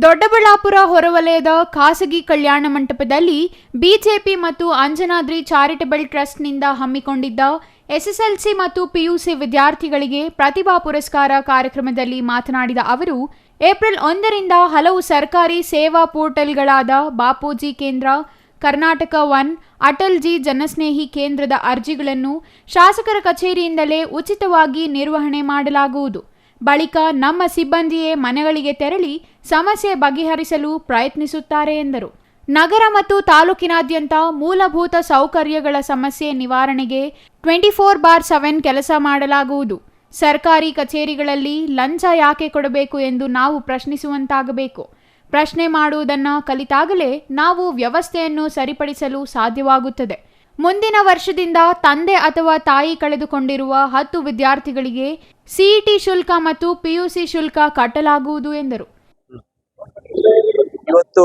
ದೊಡ್ಡಬಳ್ಳಾಪುರ ಹೊರವಲಯದ ಖಾಸಗಿ ಕಲ್ಯಾಣ ಮಂಟಪದಲ್ಲಿ ಬಿಜೆಪಿ ಮತ್ತು ಅಂಜನಾದ್ರಿ ಚಾರಿಟಬಲ್ ಟ್ರಸ್ಟ್ನಿಂದ ಹಮ್ಮಿಕೊಂಡಿದ್ದ ಎಸ್ಎಸ್ಎಲ್ಸಿ ಮತ್ತು ಪಿಯುಸಿ ವಿದ್ಯಾರ್ಥಿಗಳಿಗೆ ಪ್ರತಿಭಾ ಪುರಸ್ಕಾರ ಕಾರ್ಯಕ್ರಮದಲ್ಲಿ ಮಾತನಾಡಿದ ಅವರು, ಏಪ್ರಿಲ್ 1ರಿಂದ ಹಲವು ಸರ್ಕಾರಿ ಸೇವಾ ಪೋರ್ಟಲ್ಗಳಾದ ಬಾಪೂಜಿ ಕೇಂದ್ರ, ಕರ್ನಾಟಕ ಒನ್, ಅಟಲ್ ಜಿ ಜನಸ್ನೇಹಿ ಕೇಂದ್ರದ ಅರ್ಜಿಗಳನ್ನು ಶಾಸಕರ ಕಚೇರಿಯಿಂದಲೇ ಉಚಿತವಾಗಿ ನಿರ್ವಹಣೆ ಮಾಡಲಾಗುವುದು. ಬಳಿಕ ನಮ್ಮ ಸಿಬ್ಬಂದಿಯೇ ಮನೆಗಳಿಗೆ ತೆರಳಿ ಸಮಸ್ಯೆ ಬಗೆಹರಿಸಲು ಪ್ರಯತ್ನಿಸುತ್ತಾರೆ ಎಂದರು. ನಗರ ಮತ್ತು ತಾಲೂಕಿನಾದ್ಯಂತ ಮೂಲಭೂತ ಸೌಕರ್ಯಗಳ ಸಮಸ್ಯೆ ನಿವಾರಣೆಗೆ 24/7 ಕೆಲಸ ಮಾಡಲಾಗುವುದು. ಸರ್ಕಾರಿ ಕಚೇರಿಗಳಲ್ಲಿ ಲಂಚ ಯಾಕೆ ಕೊಡಬೇಕು ಎಂದು ನಾವು ಪ್ರಶ್ನಿಸುವಂತಾಗಬೇಕು. ಪ್ರಶ್ನೆ ಮಾಡುವುದನ್ನು ಕಲಿತಾಗಲೇ ನಾವು ವ್ಯವಸ್ಥೆಯನ್ನು ಸರಿಪಡಿಸಲು ಸಾಧ್ಯವಾಗುತ್ತದೆ. ಮುಂದಿನ ವರ್ಷದಿಂದ ತಂದೆ ಅಥವಾ ತಾಯಿ ಕಳೆದುಕೊಂಡಿರುವ 10 ವಿದ್ಯಾರ್ಥಿಗಳಿಗೆ ಸಿಇಟಿ ಶುಲ್ಕ ಮತ್ತು ಪಿಯುಸಿ ಶುಲ್ಕ ಕಟ್ಟಲಾಗುವುದು ಎಂದರು. ಇವತ್ತು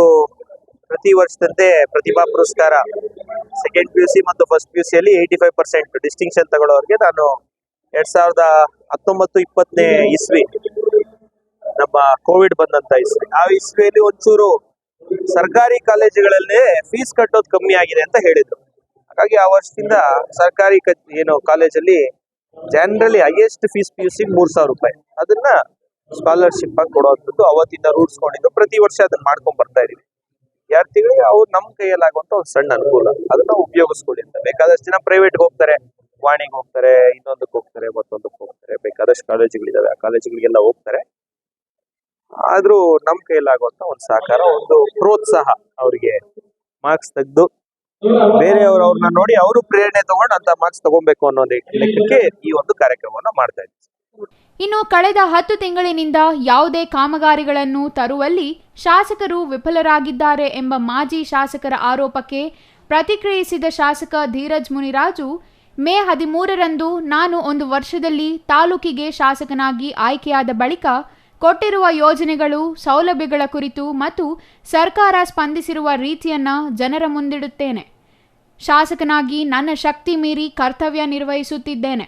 ಪ್ರತಿ ವರ್ಷದಂತೆ ಪ್ರತಿಭಾ ಪುರಸ್ಕಾರ ಸೆಕೆಂಡ್ ಪಿಯುಸಿ ಮತ್ತು ಫಸ್ಟ್ ಪಿಯುಸಿಯಲ್ಲಿ 85% ಡಿಸ್ಟಿಂಕ್ಷನ್ ತಗೊಳ್ಳೋರಿಗೆ ನಾನು 2019-20 ಇಸ್ವಿ ನಮ್ಮ ಕೋವಿಡ್ ಬಂದಂತ ಇಸ್ವಿ, ಆ ಇಸ್ವಿಯಲ್ಲಿ ಒಂಚೂರು ಸರ್ಕಾರಿ ಕಾಲೇಜುಗಳಲ್ಲಿ ಫೀಸ್ ಕಟ್ಟೋದು ಕಮ್ಮಿ ಆಗಿದೆ ಅಂತ ಹೇಳಿದ್ರು. ಹಾಗಾಗಿ ಆ ವರ್ಷದಿಂದ ಸರ್ಕಾರಿ ಕಾಲೇಜಲ್ಲಿ ಜನರಲಿ ಹೈಯೆಸ್ಟ್ ಫೀಸ್ ಪಿಯುಸಿ 3,000 ರೂಪಾಯಿ, ಅದನ್ನ ಸ್ಕಾಲರ್ಶಿಪ್ ಆಗಿ ಕೊಡುವಂಥದ್ದು ಅವತ್ತಿಂದ ರೂಢಿಸ್ಕೊಂಡಿದ್ದು. ಪ್ರತಿ ವರ್ಷ ಅದನ್ನ ಮಾಡ್ಕೊಂಡ್ ಬರ್ತಾ ಇದೀವಿ. ವಿದ್ಯಾರ್ಥಿಗಳಿಗೆ ಅವ್ರು ನಮ್ಮ ಕೈಯಲ್ಲಾಗುವಂತ ಒಂದು ಸಣ್ಣ ಅನುಕೂಲ, ಅದನ್ನ ಉಪಯೋಗಿಸ್ಕೊಳ್ಳಿ ಅಂತ. ಬೇಕಾದಷ್ಟು ಜನ ಪ್ರೈವೇಟ್ಗೆ ಹೋಗ್ತಾರೆ, ವಾಣಿಗೆ ಹೋಗ್ತಾರೆ, ಇನ್ನೊಂದಕ್ಕೆ ಹೋಗ್ತಾರೆ, ಮತ್ತೊಂದಕ್ಕೆ ಹೋಗ್ತಾರೆ, ಬೇಕಾದಷ್ಟು ಕಾಲೇಜುಗಳಿದಾವೆ, ಆ ಕಾಲೇಜುಗಳಿಗೆಲ್ಲ ಹೋಗ್ತಾರೆ. ಆದ್ರೂ ನಮ್ಮ ಕೈಯಲ್ಲಾಗುವಂತ ಒಂದು ಸಹಕಾರ, ಒಂದು ಪ್ರೋತ್ಸಾಹ, ಅವರಿಗೆ ಮಾರ್ಕ್ಸ್ ತೆಗೆದು ಬೇರೆಯವರು ಅವ್ರನ್ನ ನೋಡಿ ಅವರು ಪ್ರೇರಣೆ ತಗೊಂಡು ಅಂತ ಮಾರ್ಕ್ಸ್ ತಗೊಬೇಕು ಅನ್ನೋ ಲೆಕ್ಕಕ್ಕೆ ಈ ಒಂದು ಕಾರ್ಯಕ್ರಮವನ್ನ ಮಾಡ್ತಾ ಇದ್ದೀವಿ. ಇನ್ನು ಕಳೆದ 10 ತಿಂಗಳಿನಿಂದ ಯಾವುದೇ ಕಾಮಗಾರಿಗಳನ್ನು ತರುವಲ್ಲಿ ಶಾಸಕರು ವಿಫಲರಾಗಿದ್ದಾರೆ ಎಂಬ ಮಾಜಿ ಶಾಸಕರ ಆರೋಪಕ್ಕೆ ಪ್ರತಿಕ್ರಿಯಿಸಿದ ಶಾಸಕ ಧೀರಜ್ ಮುನಿರಾಜು, ಮೇ 13ರಂದು ನಾನು 1 ವರ್ಷದಲ್ಲಿ ತಾಲೂಕಿಗೆ ಶಾಸಕನಾಗಿ ಆಯ್ಕೆಯಾದ ಬಳಿಕ ಕೊಟ್ಟಿರುವ ಯೋಜನೆಗಳು, ಸೌಲಭ್ಯಗಳ ಕುರಿತು ಮತ್ತು ಸರ್ಕಾರ ಸ್ಪಂದಿಸಿರುವ ರೀತಿಯನ್ನ ಜನರ ಮುಂದಿಡುತ್ತೇನೆ. ಶಾಸಕನಾಗಿ ನನ್ನ ಶಕ್ತಿ ಮೀರಿ ಕರ್ತವ್ಯ ನಿರ್ವಹಿಸುತ್ತಿದ್ದೇನೆ.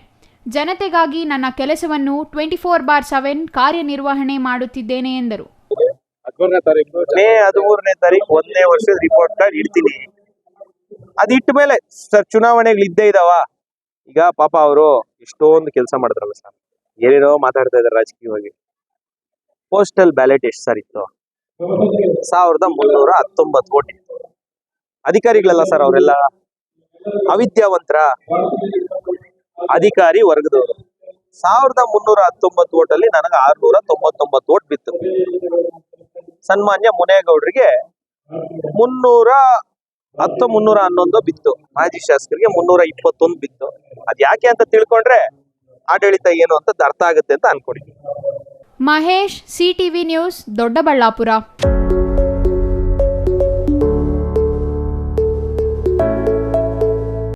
ಜನತೆಗಾಗಿ ನನ್ನ ಕೆಲಸವನ್ನು 24/7 ಕಾರ್ಯನಿರ್ವಹಣೆ ಮಾಡುತ್ತಿದ್ದೇನೆ ಎಂದರು. ಮೇ 13ನೇ ತಾರೀಕು 1ನೇ ವರ್ಷದ ರಿಪೋರ್ಟ್ ಕಾರ್ಡ್ ಇಡ್ತೀನಿ. ಅದಿಟ್ಟ ಮೇಲೆ ಸರ್ ಚುನಾವಣೆಗಳು ಇದ್ದೇ ಇದಾವ. ಈಗ ಪಾಪ ಅವರು ಇಷ್ಟೊಂದು ಕೆಲಸ ಮಾಡಿದ್ರಲ್ಲ ಸರ್, ಏನೇನೋ ಮಾತಾಡ್ತಾ ಇದಾರೆ ರಾಜಕೀಯವಾಗಿ. ಪೋಸ್ಟಲ್ ಬ್ಯಾಲೆಟ್ ಎಷ್ಟು ಸರ್ ಇತ್ತು? 1319 ವೋಟ್ ಇತ್ತು. ಅಧಿಕಾರಿಗಳಲ್ಲ ಸರ್, ಅವರೆಲ್ಲ ಅವಿದ್ಯಾವಂತರ ಅಧಿಕಾರಿ ವರ್ಗದವರು. 1319 ವೋಟಲ್ಲಿ ನನಗೆ 699 ವೋಟ್ ಬಿತ್ತು. ಸನ್ಮಾನ್ಯ ಮುನೇಗೌಡರಿಗೆ 311 ಬಿತ್ತು. ಮಾಜಿ ಶಾಸಕರಿಗೆ 321 ಬಿತ್ತು. ಅದ್ ಯಾಕೆ ಅಂತ ತಿಳ್ಕೊಂಡ್ರೆ ಆಡಳಿತ ಏನು ಅಂತ ಅರ್ಥ ಆಗುತ್ತೆ ಅಂತ ಅನ್ಕೊಂಡಿದ್ದೀನಿ. Mahesh, CTV news, Doddaballapura.